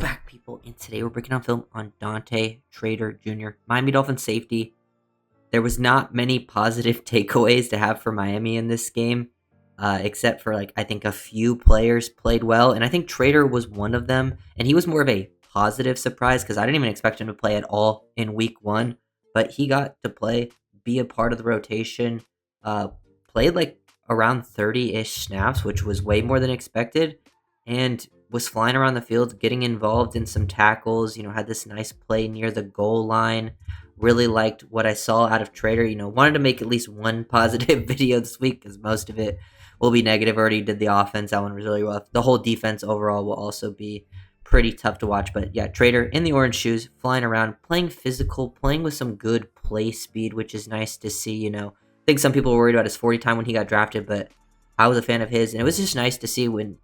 back, people, and today we're breaking down film on Dante Trader Jr., Miami Dolphins safety. There was not many positive takeaways to have for Miami in this game, except for, I think a few players played well, and I think Trader was one of them, and he was more of a positive surprise because I didn't even expect him to play at all in week one, but he got to play, be a part of the rotation, uh, played around 30-ish snaps, which was way more than expected, and was flying around the field, getting involved in some tackles, had this nice play near the goal line. Really liked what I saw out of Trader. Wanted to make at least one positive video this week because most of it will be negative. Already did the offense. That one was really rough. The whole defense overall will also be pretty tough to watch. But yeah, Trader in the orange shoes, flying around, playing physical, playing with some good play speed, which is nice to see. I think some people were worried about his 40 time when he got drafted, but I was a fan of his, and it was just nice to see when,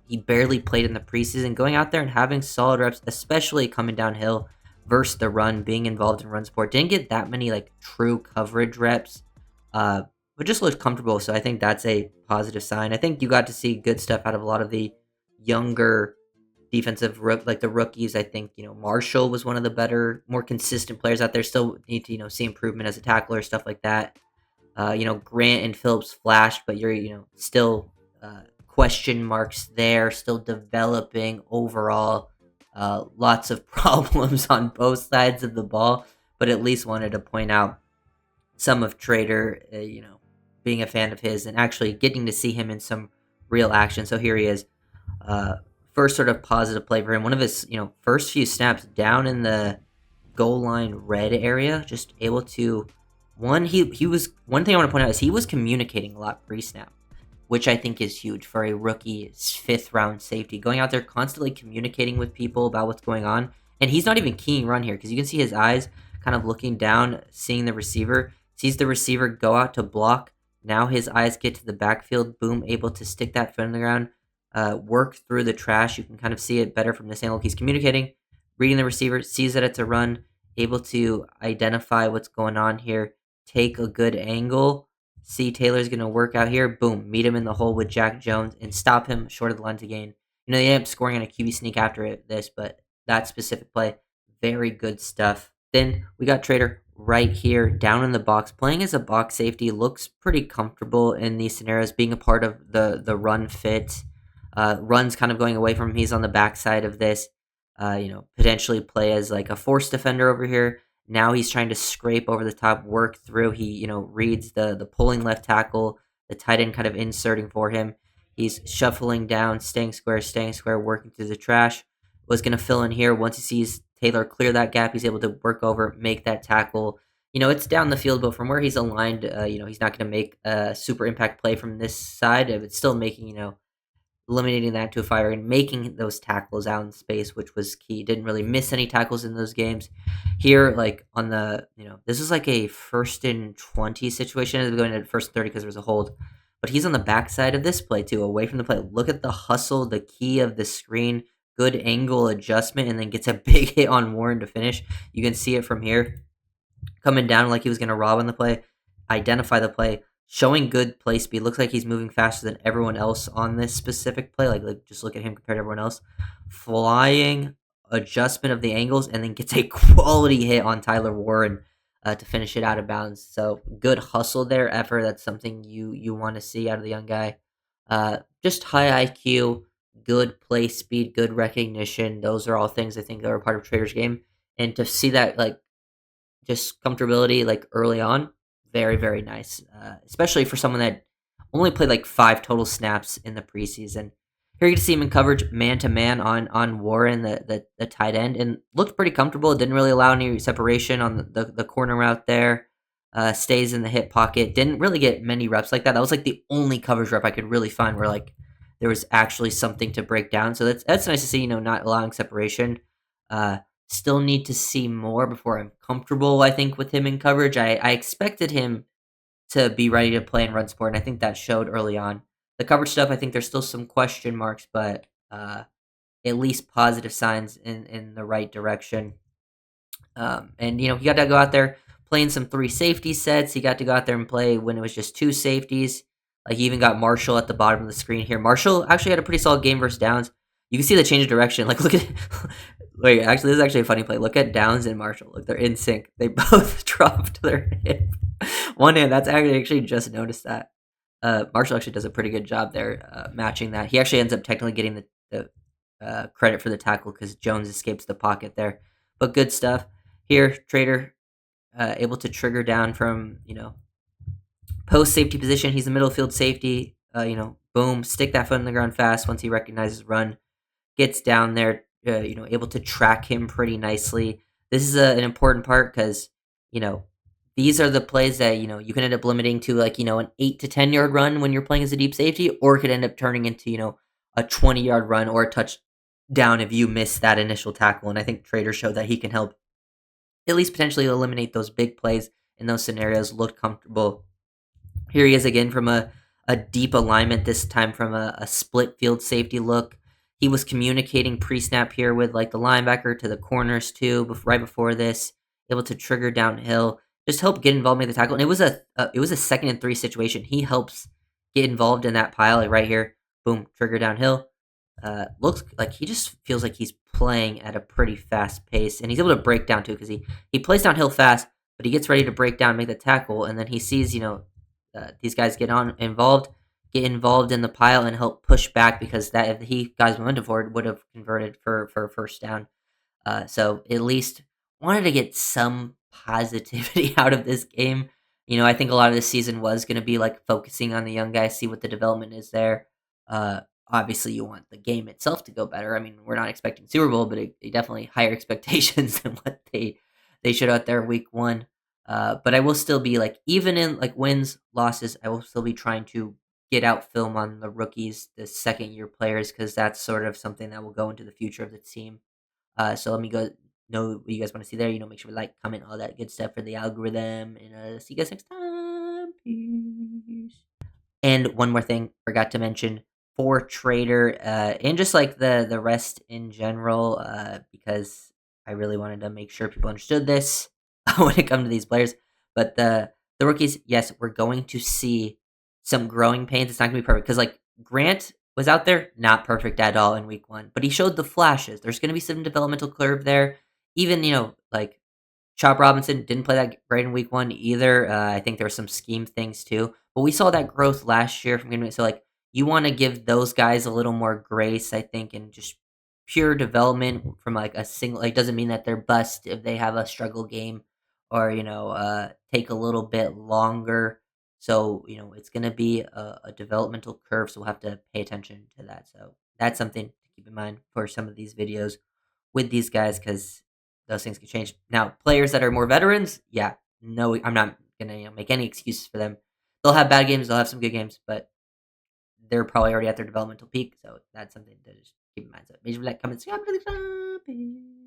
he barely played in the preseason, going out there and having solid reps, especially coming downhill versus the run, being involved in run support. Didn't get that many, true coverage reps, but just looked comfortable, so I think that's a positive sign. I think you got to see good stuff out of a lot of the younger defensive, the rookies. I think, Marshall was one of the better, more consistent players out there. Still need to, see improvement as a tackler, stuff like that. Grant and Phillips flashed, but you're, still question marks there, still developing overall. Lots of problems on both sides of the ball, but at least wanted to point out some of Trader, being a fan of his and actually getting to see him in some real action. So here he is. First sort of positive play for him. One of his, first few snaps down in the goal line red area, just able to he was one thing I want to point out is he was communicating a lot pre-snap, which I think is huge for a rookie 5th round safety, going out there constantly communicating with people about what's going on. And he's not even keying run here because you can see his eyes kind of looking down, seeing the receiver, sees the receiver go out to block. Now his eyes get to the backfield, boom, able to stick that foot in the ground, work through the trash. You can kind of see it better from this angle. He's communicating, reading the receiver, sees that it's a run, able to identify what's going on here, take a good angle, see Taylor's going to work out here, boom, meet him in the hole with Jack Jones and stop him short of the line to gain. They end up scoring on a QB sneak after this, but that specific play, very good stuff. Then we got Trader right here down in the box, playing as a box safety, looks pretty comfortable in these scenarios, being a part of the run fit. Runs kind of going away from him. He's on the backside of this, potentially play as a force defender over here. Now he's trying to scrape over the top, work through. He, reads the pulling left tackle, the tight end kind of inserting for him. He's shuffling down, staying square, working through the trash. Was going to fill in here. Once he sees Taylor clear that gap, he's able to work over, make that tackle. It's down the field, but from where he's aligned, he's not going to make a super impact play from this side. It's still making, eliminating that to a fire and making those tackles out in space, which was key. Didn't really miss any tackles in those games. Here, on the, this is a 1st and 20 situation. They're going to 1st and 30 because there was a hold. But he's on the backside of this play, too, away from the play. Look at the hustle, the key of the screen, good angle adjustment, and then gets a big hit on Warren to finish. You can see it from here. Coming down like he was going to rob on the play, identify the play, showing good play speed. Looks like he's moving faster than everyone else on this specific play. Just look at him compared to everyone else. Flying adjustment of the angles, and then gets a quality hit on Tyler Warren to finish it out of bounds. So good hustle there, effort. That's something you want to see out of the young guy. Just high IQ, good play speed, good recognition. Those are all things I think that are part of Trader's game. And to see that just comfortability early on, very, very nice, especially for someone that only played 5 total snaps in the preseason. Here you can see him in coverage man-to-man on Warren, the tight end, and looked pretty comfortable. Didn't really allow any separation on the corner route there. Stays in the hip pocket. Didn't really get many reps like that. That was the only coverage rep I could really find where there was actually something to break down. So that's nice to see, not allowing separation. Still need to see more before I'm comfortable, I think, with him in coverage. I expected him to be ready to play and run support, and I think that showed early on. The coverage stuff, I think there's still some question marks, but at least positive signs in the right direction. And, he got to go out there playing some 3 safety sets. He got to go out there and play when it was just 2 safeties. He even got Marshall at the bottom of the screen here. Marshall actually had a pretty solid game versus Downs. You can see the change of direction. Look at Wait, actually, this is actually a funny play. Look at Downs and Marshall. Look, they're in sync. They both dropped their hip. One hand. That's actually just noticed that. Marshall actually does a pretty good job there matching that. He actually ends up technically getting the credit for the tackle because Jones escapes the pocket there. But good stuff here. Trader able to trigger down from post safety position. He's the middle field safety. Boom, stick that foot in the ground fast once he recognizes run. Gets down there, able to track him pretty nicely. This is an important part because, you know, these are the plays that, you can end up limiting to like, an 8 to 10 yard run when you're playing as a deep safety, or it could end up turning into, a 20-yard run or a touchdown if you miss that initial tackle. And I think Trader showed that he can help at least potentially eliminate those big plays in those scenarios, look comfortable. Here he is again from a deep alignment, this time from a split field safety look. He was communicating pre-snap here with like the linebacker to the corners too, right before this, able to trigger downhill, just help get involved, make the tackle. And it was a 2nd and 3 situation. He helps get involved in that pile like right here. Boom, trigger downhill. Looks like he just feels like he's playing at a pretty fast pace, and he's able to break down too because he plays downhill fast, but he gets ready to break down, make the tackle, and then he sees these guys get involved in the pile and help push back because that if he guys momentum forward would have converted for a first down. So at least wanted to get some positivity out of this game. I think a lot of this season was going to be like focusing on the young guys, see what the development is there. Uh, Obviously, you want the game itself to go better. I mean, we're not expecting Super Bowl, but definitely higher expectations than what they showed out there week one. But I will still be like, even in like wins, losses, I will still be trying to get out film on the rookies, the 2nd-year players, because that's sort of something that will go into the future of the team. So let me go know what you guys want to see there. Make sure you like, comment, all that good stuff for the algorithm. And see you guys next time. Peace. And one more thing, forgot to mention for Trader, and just like the rest in general, because I really wanted to make sure people understood this when it comes to these players. But the rookies, yes, we're going to see some growing pains. It's not gonna be perfect because like Grant was out there, not perfect at all in week one, but he showed the flashes. There's gonna be some developmental curve there. Even like Chop Robinson didn't play that great in week one either. I think there were some scheme things too, but we saw that growth last year from getting so like you want to give those guys a little more grace, I think, and just pure development from like a single. Like doesn't mean that they're bust if they have a struggle game or take a little bit longer. So it's gonna be a developmental curve, so we'll have to pay attention to that. So that's something to keep in mind for some of these videos with these guys because those things can change. Now, players that are more veterans, yeah, no, I'm not gonna make any excuses for them. They'll have bad games, they'll have some good games, but they're probably already at their developmental peak, so that's something to just keep in mind. So make sure to like, comment, subscribe to the channel.